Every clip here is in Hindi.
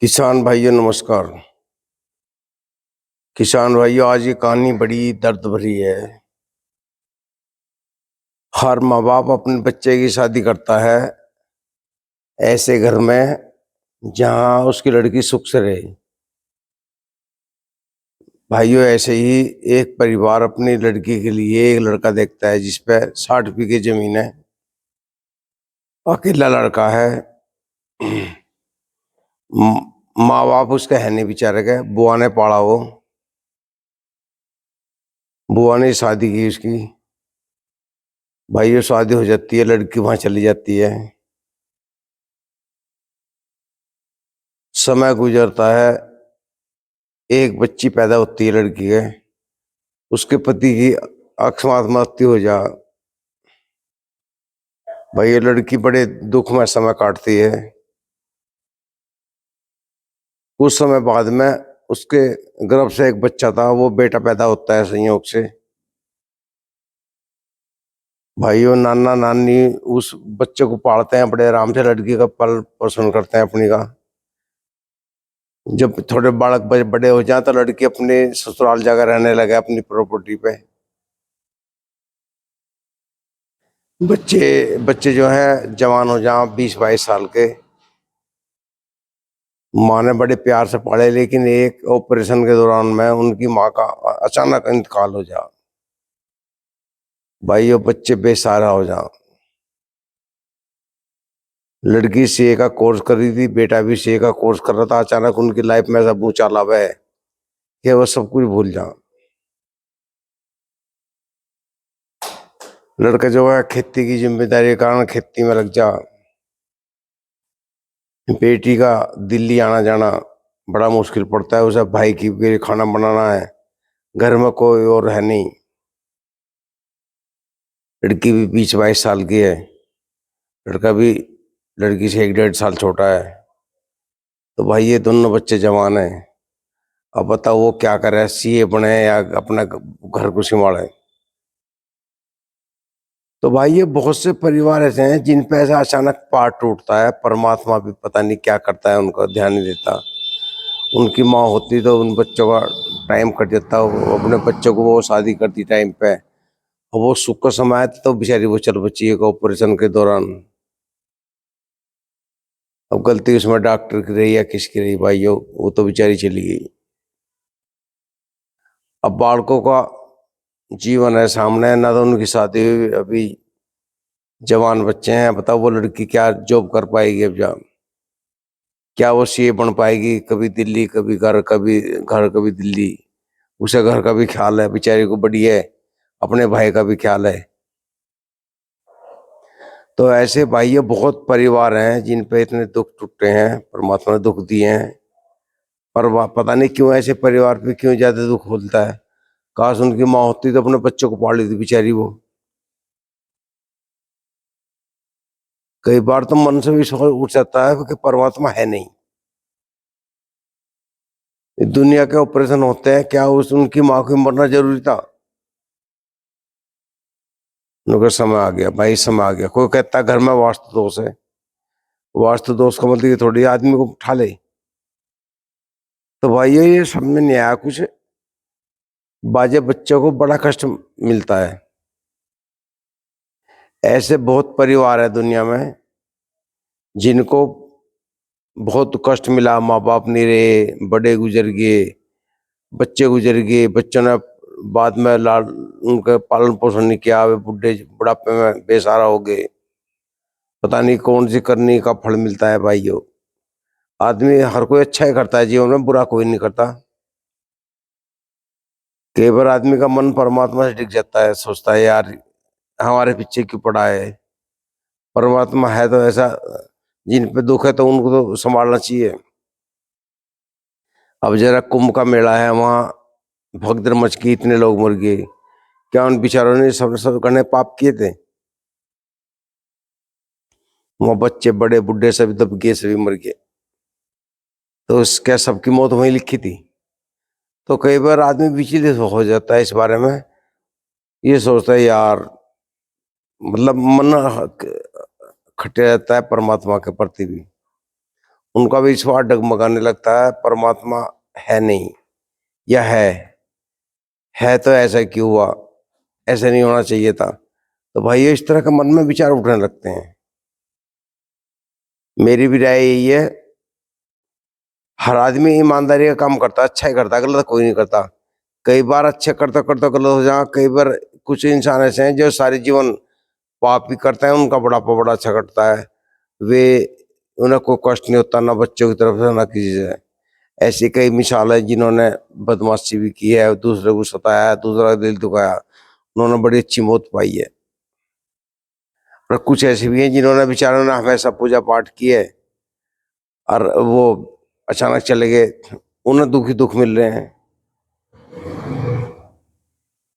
किसान भाइयों नमस्कार। किसान भाइयों, आज ये कहानी बड़ी दर्द भरी है। हर माँ बाप अपने बच्चे की शादी करता है ऐसे घर में जहाँ उसकी लड़की सुख से रहे। भाइयों, ऐसे ही एक परिवार अपनी लड़की के लिए एक लड़का देखता है जिस पे 60 बीघे जमीन है। अकेला लड़का है। माँ बाप उसके है नहीं बेचारे के, बुआ ने पाला वो। बुआ ने शादी की उसकी। भाइयों, शादी हो जाती है, लड़की वहां चली जाती है। समय गुजरता है, एक बच्ची पैदा होती है लड़की के। उसके पति की अकस्मात मृत्यु हो जा। भाई, ये लड़की बड़े दुख में समय काटती है। कुछ समय बाद में उसके गर्भ से एक बच्चा था, वो बेटा पैदा होता है संयोग से। भाइयों, नाना नानी उस बच्चे को पालते हैं बड़े आराम से, लड़की का पालन पोषण करते हैं अपनी का। जब थोड़े बालक बड़े हो जाए तो लड़की अपने ससुराल जाकर रहने लगे अपनी प्रॉपर्टी पे। बच्चे बच्चे जो हैं जवान हो जाए 20-22 साल के, माँ ने बड़े प्यार से पाले, लेकिन एक ऑपरेशन के दौरान में उनकी माँ का अचानक इंतकाल हो जा। भाई, वो बच्चे बेसहारा हो जा। लड़की सीए का कोर्स कर रही थी, बेटा भी सीए का कोर्स कर रहा था। अचानक उनकी लाइफ में ऐसा भूचाल आवे कि वो सब कुछ भूल जा। लड़का जो है खेती की जिम्मेदारी के कारण खेती में लग जा। बेटी का दिल्ली आना जाना बड़ा मुश्किल पड़ता है उसे, भाई की के लिए खाना बनाना है, घर में कोई और है नहीं। लड़की भी 20-22 साल की है, लड़का भी लड़की से 1-1.5 साल छोटा है। तो भाई, ये दोनों बच्चे जवान हैं। अब बताओ वो क्या करे, सीए बने या अपना घर को संभाले। तो भाई, ये बहुत से परिवार ऐसे हैं जिन पे ऐसा अचानक पार टूटता है। परमात्मा भी पता नहीं क्या करता है, उनका ध्यान नहीं देता। उनकी माँ होती तो उन बच्चों का टाइम कट जाता, वो अपने बच्चों को वो शादी करती टाइम पे। और वो सुख का समय था तो बेचारी वो चल बची एक ऑपरेशन के दौरान। अब गलती उसमें डॉक्टर की रही या किसकी रही भाइयों, वो तो बेचारी चली गई। अब बालकों का जीवन है सामने, ना तो उनकी शादी हुई, अभी जवान बच्चे हैं। बताओ वो लड़की क्या जॉब कर पाएगी अब जा, क्या वो सीए बन पाएगी? कभी दिल्ली, कभी घर, कभी घर, कभी दिल्ली। उसे घर का भी ख्याल है बेचारी को, बड़ी है, अपने भाई का भी ख्याल है। तो ऐसे भाइयों बहुत परिवार हैं जिन पे इतने दुख टूटे हैं, परमात्मा ने दुख दिए हैं। पर पता नहीं क्यों ऐसे परिवार पे क्यों ज्यादा दुख होता है। काश उनकी माँ होती तो अपने बच्चों को पाल लेती बेचारी वो। कई बार तो मन से भी सोच उठ जाता है कि परमात्मा है नहीं। दुनिया के ऑपरेशन होते हैं, क्या उस उनकी माँ को मरना जरूरी था? उनका समय आ गया भाई, समय आ गया। कोई कहता है घर में वास्तु दोष है। वास्तु दोष का मतलब ये थोड़ी आदमी को उठा ले। तो भाई, ये समझ में नहीं आया कुछ। बाजे बच्चों को बड़ा कष्ट मिलता है। ऐसे बहुत परिवार है दुनिया में जिनको बहुत कष्ट मिला। माँ बाप नहीं रहे, बड़े गुजर गए, बच्चे गुजर गए, बच्चों ने बाद में लाल उनका पालन पोषण नहीं किया, वे बुढ़े बुढ़ापे में बेसहारा हो गए। पता नहीं कौन सी करनी का फल मिलता है भाइयों। आदमी हर कोई अच्छा ही करता है जीवन में, बुरा कोई नहीं करता। कई बार आदमी का मन परमात्मा से टिक जाता है, सोचता है यार हमारे पीछे क्यों पड़ा है। परमात्मा है तो ऐसा, जिन पे दुख है तो उनको तो संभालना चाहिए। अब जरा कुंभ का मेला है, वहाँ भगदड़ मच गई, इतने लोग मर गए। क्या उन बेचारों ने सब करने पाप किए थे? वहाँ बच्चे बड़े बूढ़े सभी दब गए, सभी मर गए। तो क्या सबकी मौत वहीं लिखी थी? तो कई बार आदमी विचलित हो जाता है इस बारे में। ये सोचता है यार, मतलब मन खटे रहता है परमात्मा के प्रति भी। उनका भी विश्वास डगमगाने लगता है, परमात्मा है नहीं या है तो ऐसा क्यों हुआ, ऐसा नहीं होना चाहिए था। तो भाई इस तरह का मन में विचार उठने लगते हैं। मेरी भी राय यही है, हर आदमी ईमानदारी का काम करता है, अच्छा ही करता है, गलत कोई नहीं करता। कई बार अच्छा करते करते गलत हो जाए, कई बार कुछ इंसान ऐसे हैं जो सारे जीवन पाप ही करते हैं, उनका बुढ़ापा बड़ा अच्छा कटता है। वे उन्हें कोई कष्ट नहीं होता, ना बच्चों की तरफ से ना किसी से। ऐसी कई मिसाल है जिन्होंने बदमाशी भी की है, दूसरे को सताया, दूसरा का दिल दुखाया, उन्होंने बड़ी अच्छी मौत पाई है। और कुछ ऐसे भी हैं जिन्होंने बेचारों ने हमेशा पूजा पाठ की है और वो अचानक चले गए, उन्हें दुख ही दुख मिल रहे हैं।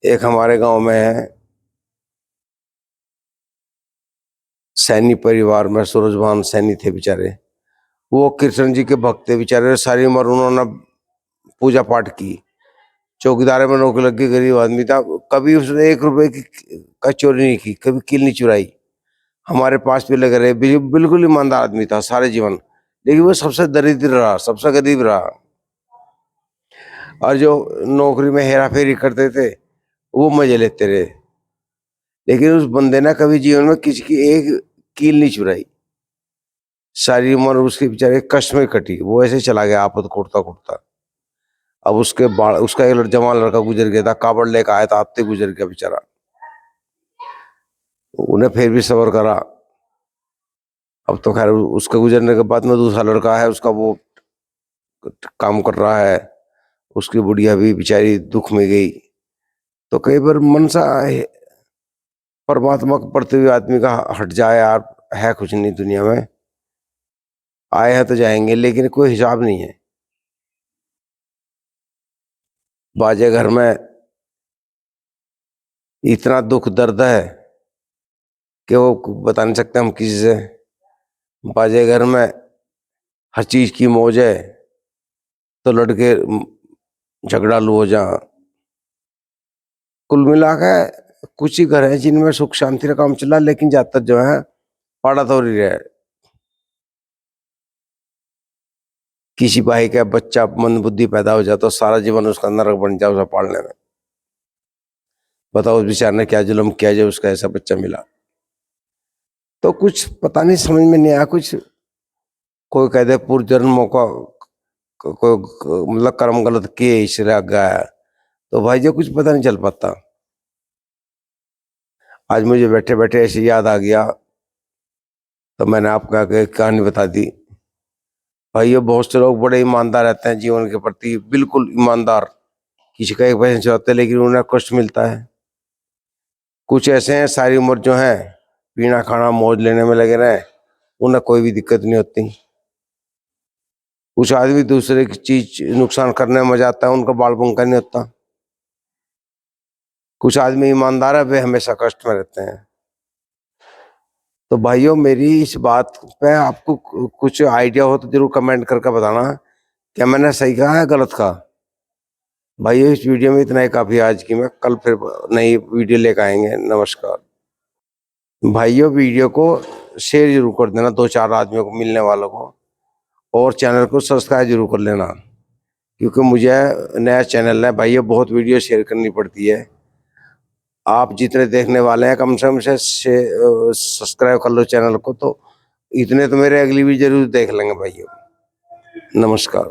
एक हमारे गांव में है, सैनी परिवार में सूरजभान सैनी थे बेचारे। वो कृष्ण जी के भक्त थे बेचारे, सारी उम्र उन्होंने पूजा पाठ की। चौकीदार में नौकरी लग गई, गरीब आदमी था, कभी उसने 1 रुपए की का चोरी नहीं की, कभी किल नहीं चुराई। हमारे पास भी लग रहे, बिल्कुल ईमानदार आदमी था सारे जीवन, लेकिन वो सबसे दरिद्र रहा, सबसे गरीब रहा। और जो नौकरी में हेरा फेरी करते थे वो मजे लेते रहे, लेकिन उस बंदे ने कभी जीवन में किसी की एक कील नहीं चुराई। सारी उम्र उसके बेचारे कष्ट में कटी, वो ऐसे चला गया आपद कोटता कोटता। अब उसके बाद उसका एक जवान लड़का गुजर गया था, कावड़ लेकर आया था, आते गुजर गया बेचारा। उन्हें फिर भी सब्र करा। अब तो खैर उसके गुजरने के बाद में दूसरा लड़का है उसका, वो काम कर रहा है, उसकी बुढ़िया भी बेचारी दुख में गई। तो कई बार मन सा परमात्मा को पढ़ते हुए आदमी का हट जाए, यार है कुछ नहीं दुनिया में, आए हैं तो जाएंगे, लेकिन कोई हिसाब नहीं है। बाजे घर में इतना दुख दर्द है कि वो बता नहीं सकते हम किसी से। बाजे घर में हर चीज की मौज है, तो लड़के झगड़ालू हो जा। कुल मिला के कुछ ही घर हैं जिनमें सुख शांति का काम चला, लेकिन ज्यादातर जो है पाड़ा तोड़ी रहे। किसी भाई का बच्चा मंद बुद्धि पैदा हो जाए तो सारा जीवन उसका नरक बन जाए उसे पालने में। बताओ उस बेचारे ने क्या जुल्म किया जो उसका ऐसा बच्चा मिला। तो कुछ पता नहीं समझ में नहीं आया। कुछ कोई कहते पूर्व जन्मों का कोई मतलब कर्म गलत किए इसलिए आ गया है। तो भाई जो कुछ पता नहीं चल पाता। आज मुझे बैठे बैठे ऐसी याद आ गया तो मैंने आपको आके कहानी बता दी। भाई ये बहुत से लोग बड़े ईमानदार रहते हैं जीवन के प्रति, बिल्कुल ईमानदार, किसी का एक पैसे से होते, लेकिन उन्हें कष्ट मिलता है। कुछ ऐसे हैं सारी उम्र जो है पीना खाना मौज लेने में लगे रहे, उन्हें कोई भी दिक्कत नहीं होती। कुछ आदमी दूसरे की चीज नुकसान करने में मजा आता है, उनका बाल पंखा नहीं होता। कुछ आदमी ईमानदार है, वे हमेशा कष्ट में रहते हैं। तो भाइयों मेरी इस बात पे आपको कुछ आइडिया हो तो जरूर कमेंट करके बताना, क्या मैंने सही कहा है गलत कहा। भाइयों इस वीडियो में इतना ही काफी आज की, मैं कल फिर नई वीडियो लेकर आएंगे। नमस्कार। भाइयों वीडियो को शेयर जरूर कर देना 2-4 आदमियों को मिलने वालों को, और चैनल को सब्सक्राइब जरूर कर लेना, क्योंकि मुझे नया चैनल है भाइयों, बहुत वीडियो शेयर करनी पड़ती है। आप जितने देखने वाले हैं कम से सब्सक्राइब कर लो चैनल को, तो इतने तो मेरे अगली भी जरूर देख लेंगे भाइयों। नमस्कार।